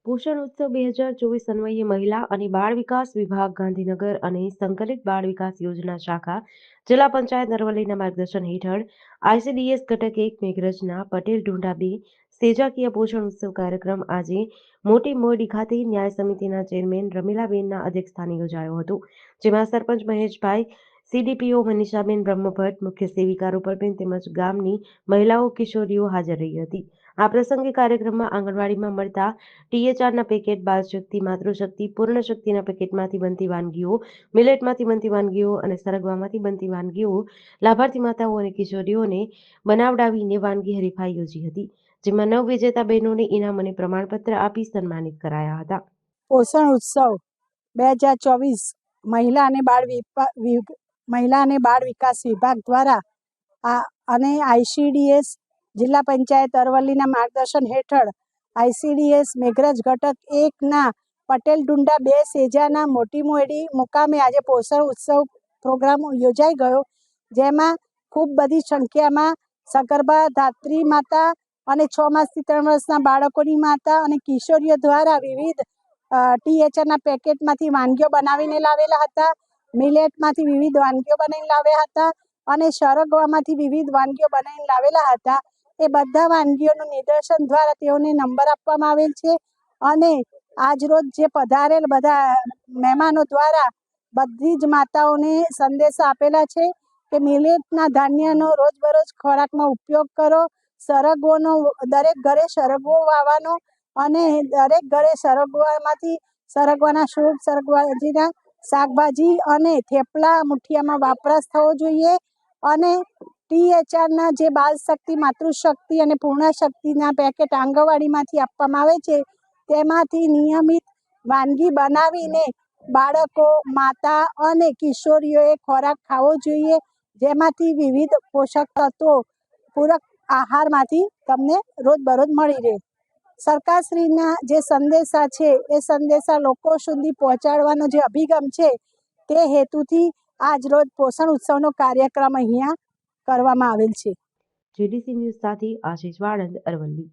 પોષણ ઉત્સવ 2024 અન્વયે મહિલા અને બાળ વિકાસ વિભાગ ગાંધીનગર અને સંકલિત બાળ વિકાસ યોજના શાખા જિલ્લા પંચાયત અરવલ્લીના માર્ગદર્શન હેઠળ આઈસીડીએસ ઘટક 1 મેઘરજના પટેલ ઢુંડા 2 સેજાકીય પોષણ ઉત્સવ કાર્યક્રમ આજે મોટી મોરડી ખાતે ન્યાય સમિતિના ચેરમેન રમીલાબેનના અધ્યક્ષસ્થાને યોજાયો હતો, જેમાં સરપંચ મહેશભાઈ, સીડીપીઓ મનીષાબેન બ્રહ્મભટ્ટ, મુખ્ય સેવિકા રૂપલબેન તેમજ ગામની મહિલાઓ કિશોરીઓ હાજર રહી હતી। આ પ્રસંગે કાર્યક્રમમાં આંગણવાડીમાં મળતા ટીએચઆરના પેકેટ, બાળશક્તિ, માતૃશક્તિ, પૂર્ણશક્તિના પેકેટમાંથી બનતી વાનગીઓ, મિલેટમાંથી બનતી વાનગીઓ અને સરગવામાંથી બનતી વાનગીઓ લાભાર્થી માતાઓ અને કિશોરીઓને બનાવડાવીને વાનગી હરીફાઈ યોજી હતી, જેમાં 9 વિજેતા બહેનોને ઇનામ અને પ્રમાણપત્ર આપી સન્માનિત કરાયા હતા। પોષણ ઉત્સવ 2024 મહિલા અને બાળ વિકાસ વિભાગ દ્વારા અને આઈસીડીએસ જિલ્લા પંચાયત અરવલ્લીના માર્ગદર્શન હેઠળ આઈસીડીએસ મેઘરજ ઘટક 1ના પટેલ ઢુંડા 2 સેજાના મોટી મોરડી મુકામે આજે પોષણ ઉત્સવ પ્રોગ્રામ યોજાઈ ગયો, જેમાં ખૂબ બધી સંખ્યામાં સગર્ભા ધાત્રી માતા અને 6 માસથી 3 વર્ષના બાળકોની માતા અને કિશોરીઓ દ્વારા વિવિધ ટીએચઆરના પેકેટમાંથી વાનગીઓ બનાવીને લાવેલા હતા, મિલેટમાંથી વિવિધ વાનગીઓ બનાવીને લાવ્યા હતા અને સરગવામાંથી વિવિધ વાનગીઓ બનાવીને લાવેલા હતા। એ બધા વાનગીઓનું નિદર્શન દ્વારા તેઓને નંબર આપવામાં આવેલ છે અને આજરોજ જે પધારેલ બધા મહેમાનો દ્વારા બધી જ માતાઓને સંદેશા આપેલા છે કે મિલેટના ધાન્યનો રોજબરોજ ખોરાકમાં ઉપયોગ કરો, સરગવોનો દરેક ઘરે સરગવો વાવવાનો અને દરેક ઘરે સરગવામાંથી સરગવાના સૂપ, સરગવાજીના શાકભાજી અને થેપલા મુઠિયામાં વપરાશ થવો જોઈએ અને ટીએચઆરના જે બાળ શક્તિ, માતૃશક્તિ અને પૂર્ણશક્તિના પેકેટ આંગણવાડીમાંથી આપવામાં આવે છે, તેમાંથી નિયમિત વાનગી બનાવીને બાળકો, માતા અને કિશોરીઓએ ખોરાક ખાવો જોઈએ, જેમાંથી વિવિધ પોષક તત્વો પૂરક આહારમાંથી તમને રોજબરોજ મળી રહે। સરકારશ્રીના જે સંદેશા છે એ સંદેશા લોકો સુધી પહોંચાડવાનો જે અભિગમ છે તે હેતુથી આજરોજ પોષણ ઉત્સવનો કાર્યક્રમ અહીંયા કરવામાં આવેલ છે। જીડીસી ન્યૂઝ સાથે આશીષ વાળંદ, અરવલ્લી।